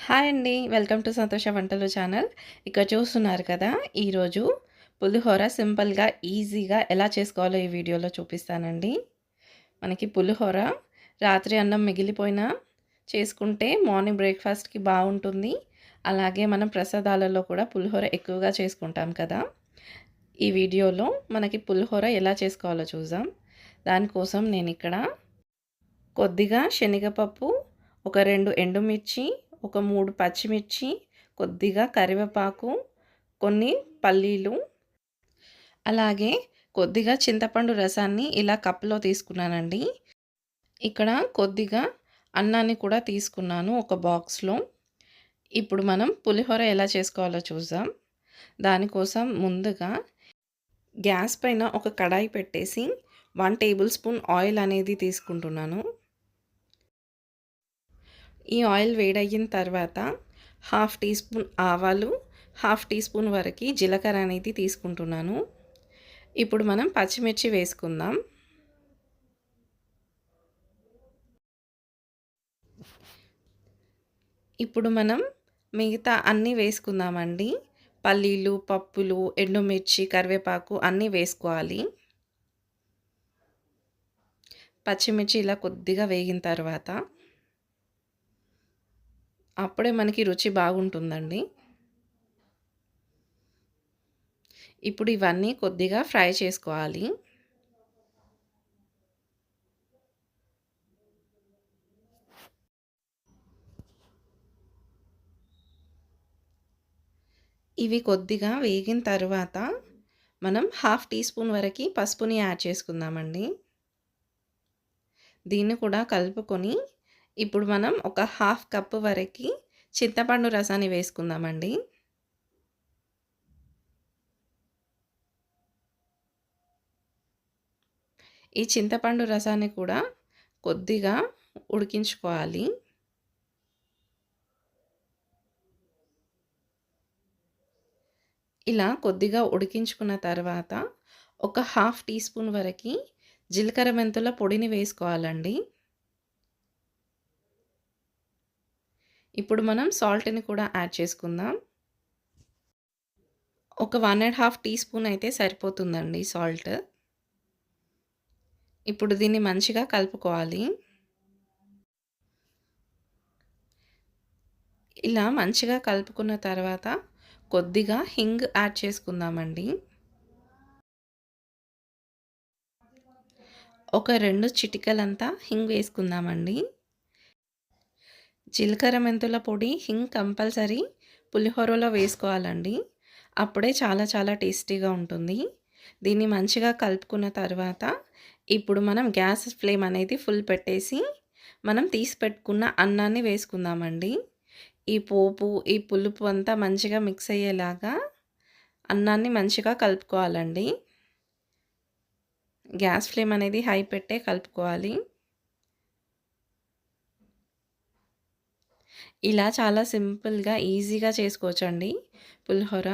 Hi అండి. Welcome to సంతోష వంటలు ఛానల్. ఇక్కడ చూస్తున్నారు కదా! ఈరోజు పులిహోర సింపుల్‌గా, ఈజీగా ఎలా చేసుకోవాలో ఈ వీడియోలో చూపిస్తానండి. మనకి పులిహోర రాత్రి అన్నం మిగిలిపోయినా చేసుకుంటే మార్నింగ్ బ్రేక్‌ఫాస్ట్‌కి బావుంటుంది. అలాగే మనం ప్రసాదాలలో కూడా పులిహోర ఎక్కువగా చేసుకుంటాం కదా! ఈ వీడియోలో మనకి పులిహోర ఎలా చేసుకోవాలో చూద్దాం. దానికోసం నేనిక్కడ కొద్దిగా శనగపప్పు, ఒక 2 ఎండుమిర్చి, ఒక 3 పచ్చిమిర్చి, కొద్దిగా కరివేపాకు, కొన్ని పల్లీలు, అలాగే కొద్దిగా చింతపండు రసాన్ని ఇలా కప్‌లో తీసుకున్నానండి. ఇక్కడ కొద్దిగా అన్నాన్ని కూడా తీసుకున్నాను ఒక బాక్స్‌లో. ఇప్పుడు మనం పులిహోర ఎలా చేసుకోవాలో చూద్దాం. దానికోసం ముందుగా గ్యాస్ పైన ఒక కడాయి పెట్టేసి 1 టేబుల్ స్పూన్ ఆయిల్ అనేది తీసుకుంటున్నాను. ఈ ఆయిల్ వేడయిన తర్వాత హాఫ్ టీ స్పూన్ ఆవాలు, హాఫ్ టీ స్పూన్ వరకు జీలకర్ర అనేది తీసుకుంటున్నాను. ఇప్పుడు మనం పచ్చిమిర్చి వేసుకుందాం. ఇప్పుడు మనం మిగతా అన్నీ వేసుకుందామండి. పల్లీలు, పప్పులు, ఎండుమిర్చి, కరివేపాకు అన్నీ వేసుకోవాలి. పచ్చిమిర్చి ఇలా కొద్దిగా వేగిన తర్వాత అప్పుడే మనకి రుచి బాగుంటుందండి. ఇప్పుడు ఇవన్నీ కొద్దిగా ఫ్రై చేసుకోవాలి. ఇవి కొద్దిగా వేగిన తర్వాత మనం హాఫ్ టీ స్పూన్ వరకు పసుపుని యాడ్ చేసుకుందామండి. దీన్ని కూడా కలుపుకొని ఇప్పుడు మనం ఒక హాఫ్ కప్పు వరకు చింతపండు రసాన్ని వేసుకుందామండి. ఈ చింతపండు రసాన్ని కూడా కొద్దిగా ఉడికించుకోవాలి. ఇలా కొద్దిగా ఉడికించుకున్న తర్వాత ఒక హాఫ్ టీ స్పూన్ వరకు జీలకర్ర మెంతుల పొడిని వేసుకోవాలండి. ఇప్పుడు మనం సాల్ట్‌ని కూడా యాడ్ చేసుకుందాం. ఒక 1½ టీ స్పూన్ అయితే సరిపోతుందండి సాల్ట్. ఇప్పుడు దీన్ని మంచిగా కలుపుకోవాలి. ఇలా మంచిగా కలుపుకున్న తర్వాత కొద్దిగా హింగ్ యాడ్ చేసుకుందామండి. ఒక 2 చిటికలంతా హింగ్ వేసుకుందామండి. జీలకర్ర మెంతుల పొడి, హింగ్ కంపల్సరీ పులిహోరలో వేసుకోవాలండి. అప్పుడే చాలా చాలా టేస్టీగా ఉంటుంది. దీన్ని మంచిగా కలుపుకున్న తర్వాత ఇప్పుడు మనం గ్యాస్ ఫ్లేమ్ అనేది ఫుల్ పెట్టేసి మనం తీసి పెట్టుకున్న అన్నాన్ని వేసుకుందామండి. ఈ పోపు, ఈ పులుపు అంతా మంచిగా మిక్స్ అయ్యేలాగా అన్నాన్ని మంచిగా కలుపుకోవాలండి. గ్యాస్ ఫ్లేమ్ అనేది హై పెట్టే కలుపుకోవాలి. ఇలా చాలా సింపుల్‌గా, ఈజీగా చేసుకోవచ్చండి పులిహోర.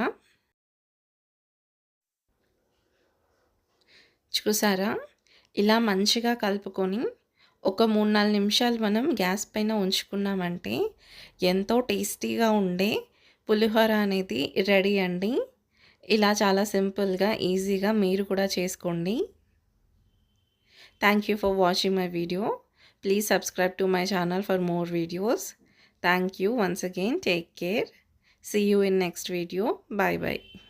చూసారా? ఇలా మంచిగా కలుపుకొని ఒక 3, 4 నిమిషాలు మనం గ్యాస్ పైన ఉంచుకున్నామంటే ఎంతో టేస్టీగా ఉండే పులిహోర అనేది రెడీ అండి. ఇలా చాలా సింపుల్‌గా, ఈజీగా మీరు కూడా చేసుకోండి. Thank you for watching my video. Please subscribe to my channel for more videos. Thank you once again. Take care. See you in next video. Bye bye.